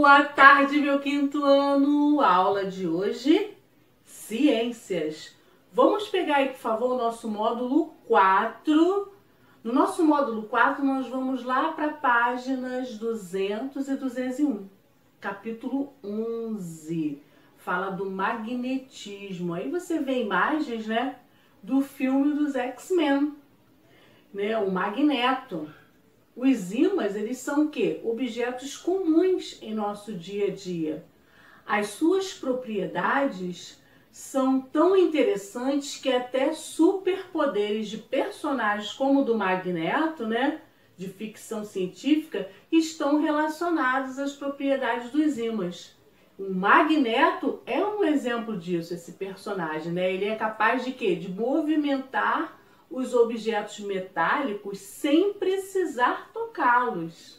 Boa tarde, meu quinto ano. A aula de hoje, ciências. Vamos pegar aí, por favor, o nosso módulo 4. No nosso módulo 4, nós vamos lá para páginas 200 e 201. Capítulo 11. Fala do magnetismo. Aí você vê imagens, né, do filme dos X-Men, né, o Magneto. Os ímãs, eles são o quê? Objetos comuns em nosso dia a dia. As suas propriedades são tão interessantes que até superpoderes de personagens como o do Magneto, né, de ficção científica, estão relacionados às propriedades dos ímãs. O Magneto é um exemplo disso, esse personagem, né? Ele é capaz de quê? De movimentar os objetos metálicos sem precisar tocá-los.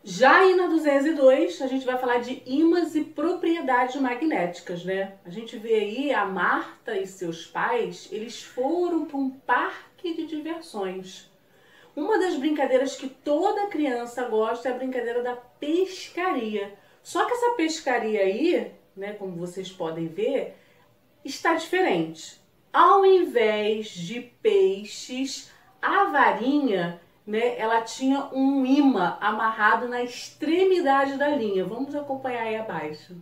Já aí na 202, a gente vai falar de ímãs e propriedades magnéticas, né? A gente vê aí a Marta e seus pais, eles foram para um parque de diversões. Uma das brincadeiras que toda criança gosta é a brincadeira da pescaria. Só que essa pescaria aí, né, como vocês podem ver, está diferente. Ao invés de peixes, a varinha, né, ela tinha um imã amarrado na extremidade da linha. Vamos acompanhar aí abaixo.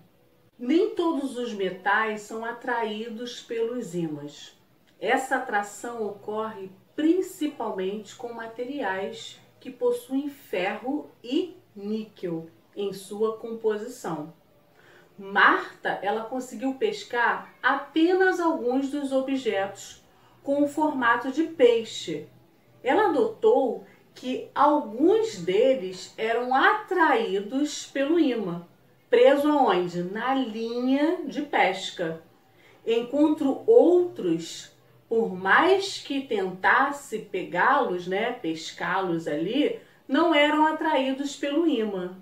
Nem todos os metais são atraídos pelos ímãs. Essa atração ocorre principalmente com materiais que possuem ferro e níquel em sua composição. Marta, ela conseguiu pescar apenas alguns dos objetos com o formato de peixe. Ela notou que alguns deles eram atraídos pelo imã, preso aonde? Na linha de pesca. Enquanto outros, por mais que tentasse pegá-los, né, pescá-los ali, não eram atraídos pelo imã.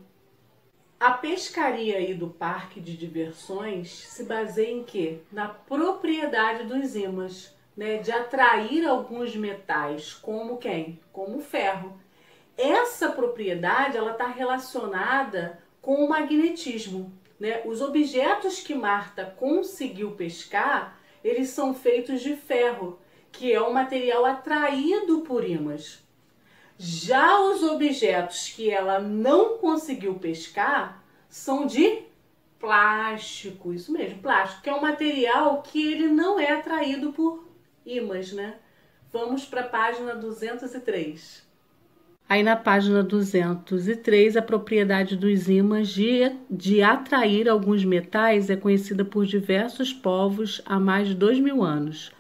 A pescaria aí do parque de diversões se baseia em quê? Na propriedade dos ímãs, né? De atrair alguns metais, como quem? Como o ferro. Essa propriedade, ela está relacionada com o magnetismo, né? Os objetos que Marta conseguiu pescar, eles são feitos de ferro, que é um material atraído por ímãs. Já os objetos que ela não conseguiu pescar são de plástico, isso mesmo, plástico, que é um material que ele não é atraído por ímãs, né? Vamos para a página 203. Aí na página 203, a propriedade dos ímãs de atrair alguns metais é conhecida por diversos povos há mais de 2000 anos.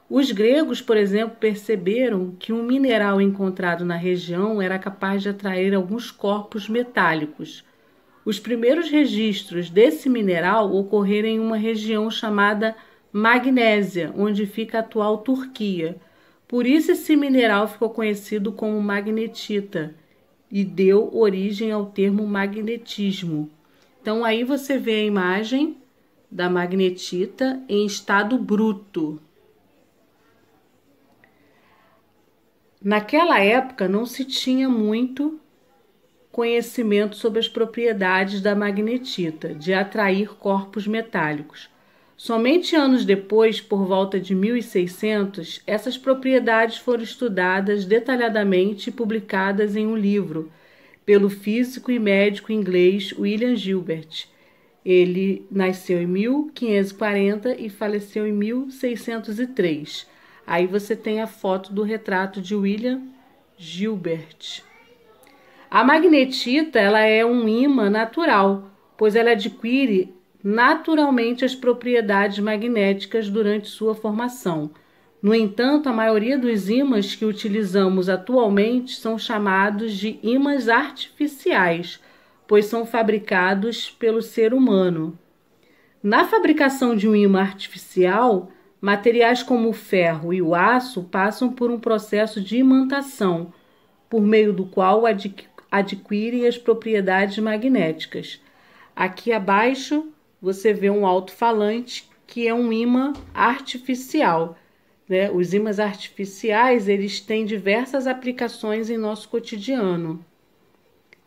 Os gregos, por exemplo, perceberam que um mineral encontrado na região era capaz de atrair alguns corpos metálicos. Os primeiros registros desse mineral ocorreram em uma região chamada Magnésia, onde fica a atual Turquia. Por isso esse mineral ficou conhecido como magnetita e deu origem ao termo magnetismo. Então aí você vê a imagem da magnetita em estado bruto. Naquela época não se tinha muito conhecimento sobre as propriedades da magnetita, de atrair corpos metálicos. Somente anos depois, por volta de 1600, essas propriedades foram estudadas detalhadamente e publicadas em um livro pelo físico e médico inglês William Gilbert. Ele nasceu em 1540 e faleceu em 1603. Aí você tem a foto do retrato de William Gilbert. A magnetita, ela é um ímã natural, pois ela adquire naturalmente as propriedades magnéticas durante sua formação. No entanto, a maioria dos ímãs que utilizamos atualmente são chamados de ímãs artificiais, pois são fabricados pelo ser humano. Na fabricação de um ímã artificial, materiais como o ferro e o aço passam por um processo de imantação, por meio do qual adquirem as propriedades magnéticas. Aqui abaixo você vê um alto-falante que é um ímã artificial, né? Os ímãs artificiais, eles têm diversas aplicações em nosso cotidiano.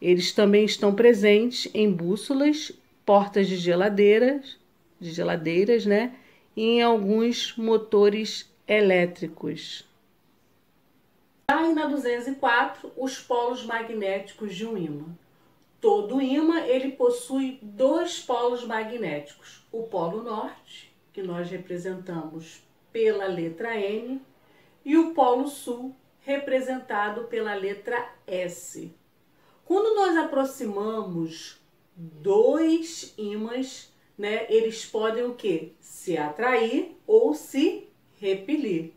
Eles também estão presentes em bússolas, portas de geladeiras, né? E em alguns motores elétricos. Aí na 204, os polos magnéticos de um ímã. Todo ímã ele possui dois polos magnéticos. O polo norte, que nós representamos pela letra N, e o polo sul, representado pela letra S. Quando nós aproximamos dois ímãs, né, eles podem o quê? Se atrair ou se repelir.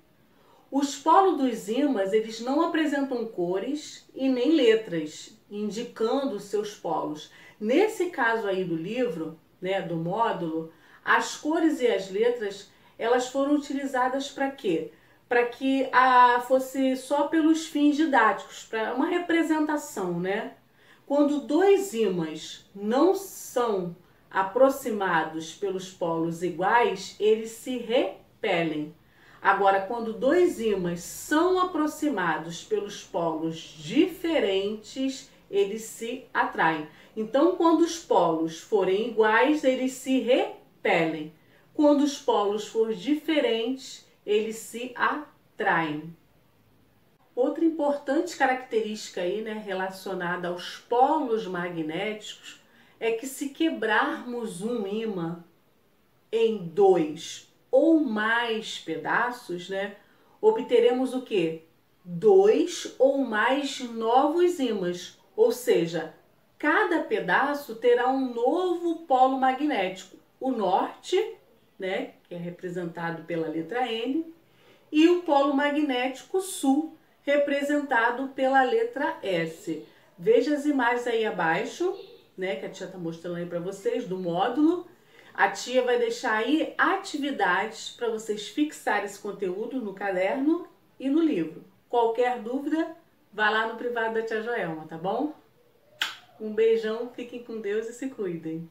Os polos dos ímãs, eles não apresentam cores e nem letras, indicando seus polos. Nesse caso aí do livro, né, do módulo, as cores e as letras, elas foram utilizadas para quê? Para que fosse só pelos fins didáticos, para uma representação, né? Quando dois ímãs não são aproximados pelos polos iguais, eles se repelem. Agora, quando dois ímãs são aproximados pelos polos diferentes, eles se atraem. Então, quando os polos forem iguais, eles se repelem. Quando os polos forem diferentes, eles se atraem. Outra importante característica aí, né, relacionada aos polos magnéticos é que se quebrarmos um ímã em dois ou mais pedaços, né, obteremos o quê? Dois ou mais novos ímãs, ou seja, cada pedaço terá um novo polo magnético. O norte, né, que é representado pela letra N, e o polo magnético sul, representado pela letra S. Veja as imagens aí abaixo, né, que a tia está mostrando aí para vocês, do módulo. A tia vai deixar aí atividades para vocês fixarem esse conteúdo no caderno e no livro. Qualquer dúvida, vá lá no privado da tia Joelma, tá bom? Um beijão, fiquem com Deus e se cuidem.